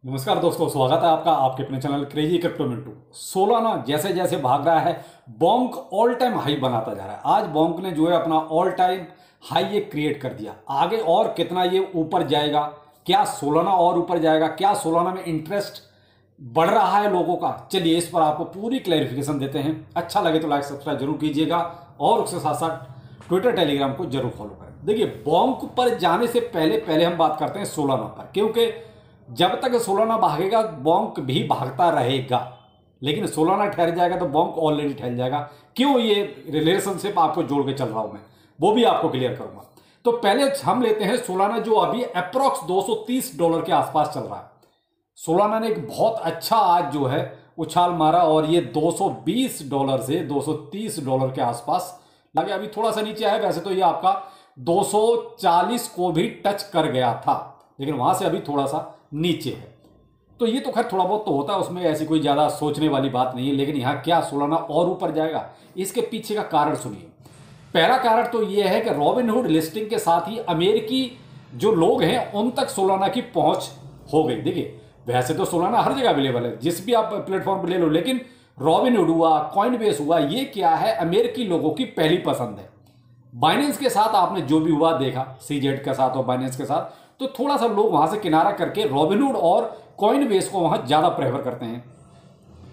नमस्कार दोस्तों, स्वागत है आपका आपके अपने channel crazy crypto Mintu. Solana जैसे जैसे भाग रहा है, बोंक ऑल टाइम हाई बनाता जा रहा है। आज बोंक ने जो है अपना ऑल टाइम हाई ये क्रिएट कर दिया। आगे और कितना ये ऊपर जाएगा, क्या सोलाना और ऊपर जाएगा, क्या सोलाना में इंटरेस्ट बढ़ रहा है लोगों का, चलिए इस पर आपको पूरी क्लैरिफिकेशन देते हैं। अच्छा लगे तो लाइक सब्सक्राइब जरूर कीजिएगा और उसके साथ साथ ट्विटर टेलीग्राम को जरूर फॉलो करें। देखिए, बोंक पर जाने से पहले पहले हम बात करते हैं सोलाना पर, क्योंकि जब तक सोलाना भागेगा बोंक भी भागता रहेगा, लेकिन सोलाना ठहर जाएगा तो बोंक ऑलरेडी ठहर जाएगा। क्यों ये रिलेशनशिप आपको जोड़ के चल रहा हूं मैं, वो भी आपको क्लियर करूंगा। तो पहले हम लेते हैं सोलाना, जो अभी अप्रोक्स $230 के आसपास चल रहा है। सोलाना ने एक बहुत अच्छा आज जो है उछाल मारा और ये $220 से $230 के आसपास लगे। अभी थोड़ा सा नीचे आया, वैसे तो ये आपका 240 को भी टच कर गया था, लेकिन वहां से अभी थोड़ा सा नीचे है। तो ये तो खैर थोड़ा बहुत तो होता है, उसमें ऐसी कोई ज्यादा सोचने वाली बात नहीं है। लेकिन यहाँ क्या सोलाना और ऊपर जाएगा, इसके पीछे का कारण सुनिए। पहला कारण तो ये है कि रॉबिनहुड लिस्टिंग के साथ ही अमेरिकी जो लोग हैं उन तक सोलाना की पहुंच हो गई। देखिए, वैसे तो सोलाना हर जगह अवेलेबल है, जिस भी आप प्लेटफॉर्म पर ले लो, लेकिन रॉबिनहुड हुआ, कॉइनबेस हुआ, ये क्या है, अमेरिकी लोगों की पहली पसंद है। बाइनेंस के साथ आपने जो भी हुआ देखा, सीजेड के साथ और बाइनेंस के साथ, तो थोड़ा सा लोग वहां से किनारा करके रॉबिनहुड और कॉइनबेस को वहां ज्यादा प्रेफर करते हैं।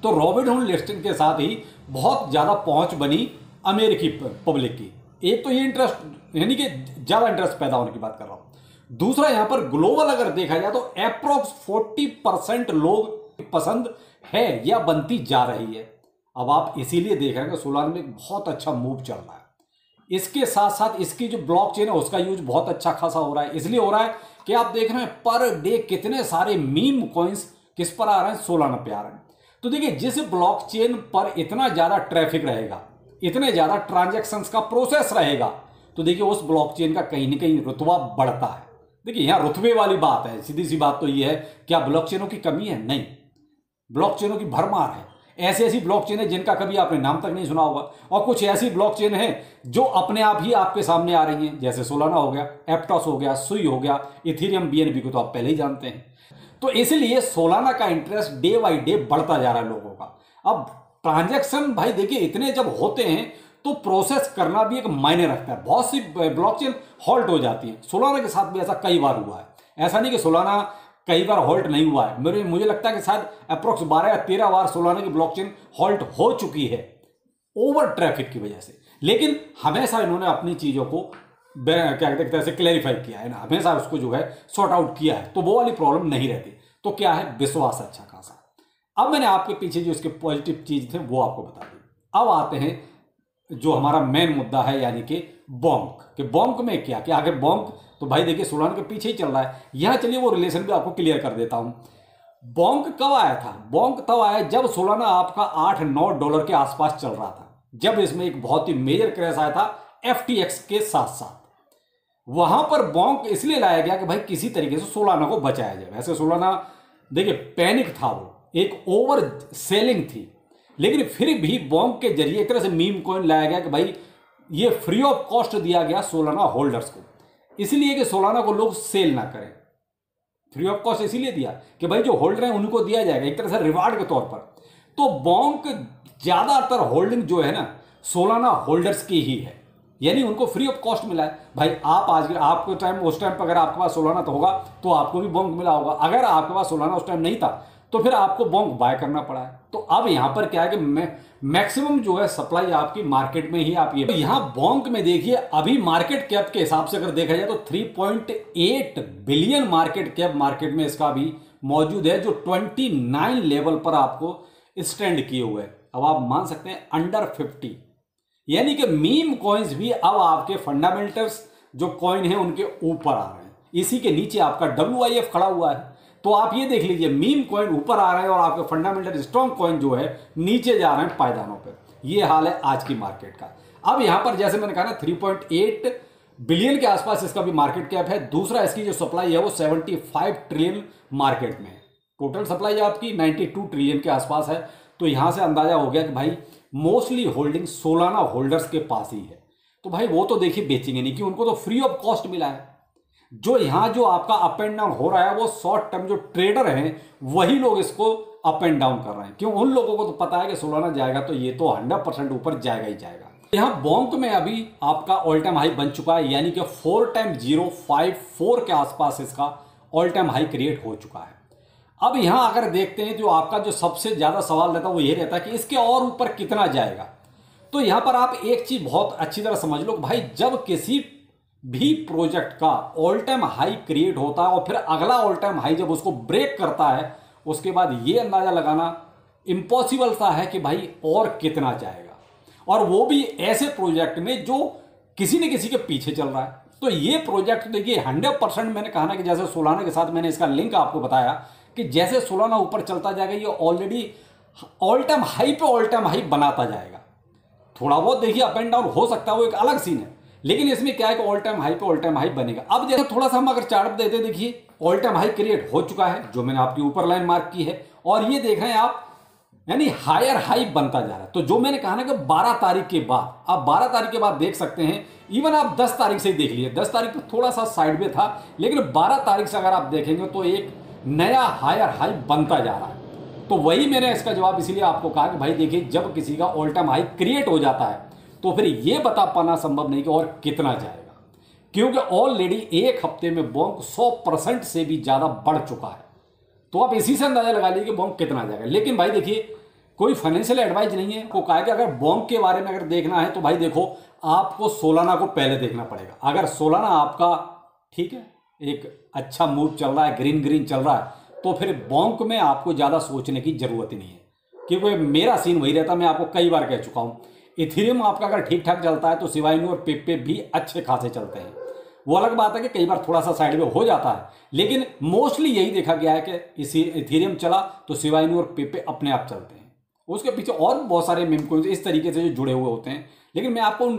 तो रॉबिनहुड लिस्टिंग के साथ ही बहुत ज्यादा पहुंच बनी अमेरिकी पब्लिक की। एक तो ये इंटरेस्ट, यानी कि ज्यादा इंटरेस्ट पैदा होने की बात कर रहा हूं। दूसरा, यहां पर ग्लोबल अगर देखा जाए तो अप्रोक्स 40% लोग पसंद है या बनती जा रही है। अब आप इसीलिए देख रहे हैं कि सोलाना में एक बहुत अच्छा मूव चल रहा है। इसके साथ साथ इसकी जो ब्लॉकचेन है उसका यूज बहुत अच्छा खासा हो रहा है। इसलिए हो रहा है कि आप देख रहे हैं पर डे कितने सारे मीम कॉइन्स किस पर आ रहे हैं, सोलाना पे आ रहे हैं। तो देखिए, जिस ब्लॉकचेन पर इतना ज्यादा ट्रैफिक रहेगा, इतने ज्यादा ट्रांजैक्शंस का प्रोसेस रहेगा, तो देखिए उस ब्लॉकचेन का कहीं ना कहीं रुतबा बढ़ता है। देखिए, यहां रुतबे वाली बात है, सीधी सी बात तो ये है, क्या ब्लॉकचेनों की कमी है? नहीं, ब्लॉकचेनों की भरमार है। ऐसी ऐसी ब्लॉकचेन है जिनका कभी आपने नाम तक नहीं सुना होगा, और कुछ ऐसी ब्लॉकचेन है जो अपने आप ही आपके सामने आ रही हैं, जैसे सोलाना हो गया, एप्टॉस हो गया, सुई हो गया, इथेरियम बीएनबी को तो आप पहले ही जानते हैं। तो इसलिए सोलाना का इंटरेस्ट डे बाई डे बढ़ता जा रहा है लोगों का। अब ट्रांजैक्शन भाई देखिए इतने जब होते हैं तो प्रोसेस करना भी एक मायने रखता है। बहुत सी ब्लॉकचेन हॉल्ट हो जाती है, सोलाना के साथ भी ऐसा कई बार हुआ है। ऐसा नहीं कि सोलाना कई बार हॉल्ट नहीं हुआ है, मुझे लगता है कि शायद अप्रोक्स 12 या 13 बार सोलाना की ब्लॉकचेन हॉल्ट हो चुकी है ओवर ट्रैफिक की वजह से। लेकिन हमेशा इन्होंने अपनी चीजों को क्या कहते हैं क्लैरिफाई किया है ना, हमेशा उसको जो है सॉर्ट आउट किया है, तो वो वाली प्रॉब्लम नहीं रहती। तो क्या है, विश्वास अच्छा खासा। अब मैंने आपके पीछे जो इसके पॉजिटिव चीज थे वो आपको बता दी। अब आते हैं जो हमारा मेन मुद्दा है, यानी कि बोंक। कि बोंक में क्या क्या, आगे बोंक तो भाई देखिए सोलाना के पीछे ही चल रहा है। यहां चलिए वो रिलेशन भी आपको क्लियर कर देता हूं। बोंक कब आया था? बोंक तब आया जब सोलाना आपका $8-9 के आसपास चल रहा था, जब इसमें एक बहुत ही मेजर क्रैश आया था एफटीएक्स के साथ साथ। वहां पर बोंक इसलिए लाया गया कि भाई किसी तरीके से सोलाना को बचाया जाए। वैसे सोलाना देखिए पैनिक था, वो एक ओवर सेलिंग थी, लेकिन फिर भी बोंक के जरिए एक तरह से मीम कॉइन लाया गया कि भाई ये फ्री ऑफ कॉस्ट दिया गया सोलाना होल्डर्स को, इसलिए कि सोलाना को लोग सेल ना करें। फ्री ऑफ कॉस्ट इसीलिए दिया कि भाई जो होल्डर हैं उनको दिया जाएगा एक तरह से रिवार्ड के तौर पर। तो बोंक ज्यादातर होल्डिंग जो है ना सोलाना होल्डर्स की ही है, यानी उनको फ्री ऑफ कॉस्ट मिला है। भाई आप आज आपके टाइम, उस टाइम पर अगर आपके पास सोलाना तो होगा तो आपको भी बोंक मिला होगा। अगर आपके पास सोलाना उस टाइम नहीं था तो फिर आपको बोंक बाय करना पड़ा है। तो अब यहां पर क्या है कि मैक्सिमम जो है सप्लाई आपकी मार्केट में ही आप ये, तो यहां बोंक में देखिए अभी मार्केट कैप के हिसाब से अगर देखा जाए तो 3.8 बिलियन मार्केट कैप मार्केट में इसका भी मौजूद है, जो 29 लेवल पर आपको स्टैंड किए हुए है। अब आप मान सकते हैं अंडर 50, यानी कि मीम कॉइन्स भी अब आपके फंडामेंटल्स जो कॉइन है उनके ऊपर आ रहे हैं। इसी के नीचे आपका WIF खड़ा हुआ है। तो आप ये देख लीजिए, मीम कॉइन ऊपर आ रहे हैं और आपके फंडामेंटल स्ट्रॉन्ग कॉइन जो है नीचे जा रहे हैं पायदानों पे। ये हाल है आज की मार्केट का। अब यहां पर जैसे मैंने कहा ना 3.8 बिलियन के आसपास इसका भी मार्केट कैप है। दूसरा, इसकी जो सप्लाई है वो 75 ट्रिलियन मार्केट में है। टोटल सप्लाई आपकी 92 ट्रिलियन के आसपास है। तो यहां से अंदाजा हो गया कि भाई मोस्टली होल्डिंग सोलाना होल्डर्स के पास ही है। तो भाई वो तो देखिए बेचेंगे नहीं, कि उनको तो फ्री ऑफ कॉस्ट मिला है। जो यहाँ जो आपका अप एंड डाउन हो रहा है वो शॉर्ट टर्म जो ट्रेडर हैं वही लोग इसको अप एंड डाउन कर रहे हैं। क्यों? उन लोगों को तो पता है कि सोलाना जाएगा तो ये तो 100% ऊपर जाएगा ही जाएगा। यहाँ बोंक में अभी आपका ऑल टाइम हाई बन चुका है, यानी कि 4x054 के आसपास इसका ऑल टाइम हाई क्रिएट हो चुका है। अब यहाँ अगर देखते हैं तो आपका जो सबसे ज्यादा सवाल रहता है वो ये रहता है कि इसके और ऊपर कितना जाएगा। तो यहाँ पर आप एक चीज बहुत अच्छी तरह समझ लो भाई, जब किसी भी प्रोजेक्ट का ऑल टाइम हाई क्रिएट होता है और फिर अगला ऑल टाइम हाई जब उसको ब्रेक करता है, उसके बाद ये अंदाजा लगाना इम्पॉसिबल सा है कि भाई और कितना जाएगा, और वो भी ऐसे प्रोजेक्ट में जो किसी न किसी के पीछे चल रहा है। तो ये प्रोजेक्ट देखिए 100% मैंने कहा ना कि जैसे सोलाना के साथ मैंने इसका लिंक आपको बताया कि जैसे सोलाना ऊपर चलता जाएगा ये ऑलरेडी ऑल टाइम हाई पे ऑल टाइम हाई बनाता जाएगा। थोड़ा बहुत देखिए अप एंड डाउन हो सकता है, वो एक अलग सीन है, लेकिन इसमें क्या है कि ऑल टाइम हाई पे ऑल टाइम हाई बनेगा। अब जैसे थोड़ा सा हम अगर चार्ट देते देखिए ऑल टाइम हाई क्रिएट हो चुका है जो मैंने आपकी ऊपर लाइन मार्क की है, और ये देख रहे हैं आप यानी हायर हाई बनता जा रहा है। तो जो मैंने कहा ना कि 12 तारीख के बाद, आप 12 तारीख के बाद देख सकते हैं, इवन आप 10 तारीख से ही देख लिए, 10 तारीख तो थोड़ा सा साइड में था, लेकिन 12 तारीख से अगर आप देखेंगे तो एक नया हायर हाई बनता जा रहा है। तो वही मैंने इसका जवाब इसीलिए आपको कहा कि भाई देखिए जब किसी का ऑल टाइम हाई क्रिएट हो जाता है तो फिर यह बता पाना संभव नहीं कि और कितना जाएगा, क्योंकि ऑलरेडी एक हफ्ते में बोंक 100% से भी ज्यादा बढ़ चुका है। तो आप इसी से अंदाजा लगा लीजिए कि बोंक कितना जाएगा। लेकिन भाई देखिए कोई फाइनेंशियल एडवाइस नहीं है, को कहा कि अगर बोंक के बारे में अगर देखना है तो भाई देखो आपको सोलाना को पहले देखना पड़ेगा। अगर सोलाना आपका ठीक है एक अच्छा मूव चल रहा है, ग्रीन ग्रीन चल रहा है, तो फिर बोंक में आपको ज्यादा सोचने की जरूरत ही नहीं है, क्योंकि मेरा सीन वही रहता है। मैं आपको कई बार कह चुका हूं, इथेरियम आपका अगर ठीक ठाक चलता है तो शिबा इनू और पेप्पे भी अच्छे खासे चलते हैं। वो अलग बात है कि कई बार थोड़ा सा साइड में हो जाता है, लेकिन मोस्टली यही देखा गया है कि इसी इथेरियम चला तो शिबा इनू और पेप्पे अपने आप चलते हैं। उसके पीछे और बहुत सारे मेम कोइंस इस तरीके से जो जुड़े हुए होते हैं, लेकिन मैं आपको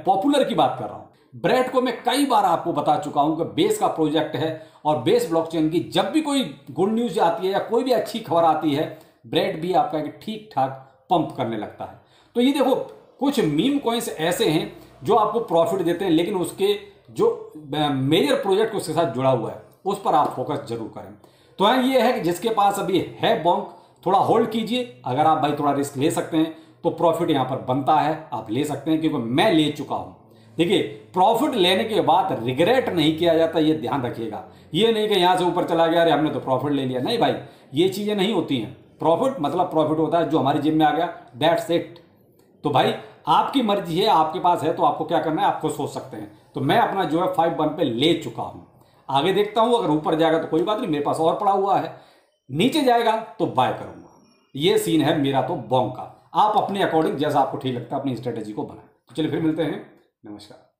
पॉपुलर की बात कर रहा हूं। ब्रेड को मैं कई बार आपको बता चुका हूं कि बेस का प्रोजेक्ट है, और बेस ब्लॉकचेन की जब भी कोई गुड न्यूज आती है या कोई भी अच्छी खबर आती है, ब्रेड भी आपका ठीक ठाक पंप करने लगता है। तो ये देखो कुछ मीम कॉइन्स ऐसे हैं जो आपको प्रॉफिट देते हैं, लेकिन उसके जो मेजर प्रोजेक्ट उसके साथ जुड़ा हुआ है उस पर आप फोकस जरूर करें। तो ये है कि जिसके पास अभी है बोंक, थोड़ा होल्ड कीजिए। अगर आप भाई थोड़ा रिस्क ले सकते हैं तो प्रॉफिट यहां पर बनता है, आप ले सकते हैं, क्योंकि मैं ले चुका हूं। देखिए प्रॉफिट लेने के बाद रिग्रेट नहीं किया जाता, ये ध्यान रखिएगा। ये नहीं कि यहां से ऊपर चला गया, अरे हमने तो प्रॉफिट ले लिया, नहीं भाई, ये चीजें नहीं होती हैं। प्रॉफिट मतलब प्रॉफिट होता है जो हमारी जेब में आ गया, दैट्स इट। तो भाई आपकी मर्जी है, आपके पास है तो आपको क्या करना है आपको सोच सकते हैं। तो मैं अपना जो है 5-1 पे ले चुका हूं, आगे देखता हूं, अगर ऊपर जाएगा तो कोई बात नहीं, मेरे पास और पड़ा हुआ है, नीचे जाएगा तो बाय करूंगा। ये सीन है मेरा तो बोंक का। आप अपने अकॉर्डिंग जैसा आपको ठीक लगता है अपनी स्ट्रेटेजी को बनाएं। तो चलिए फिर मिलते हैं, नमस्कार।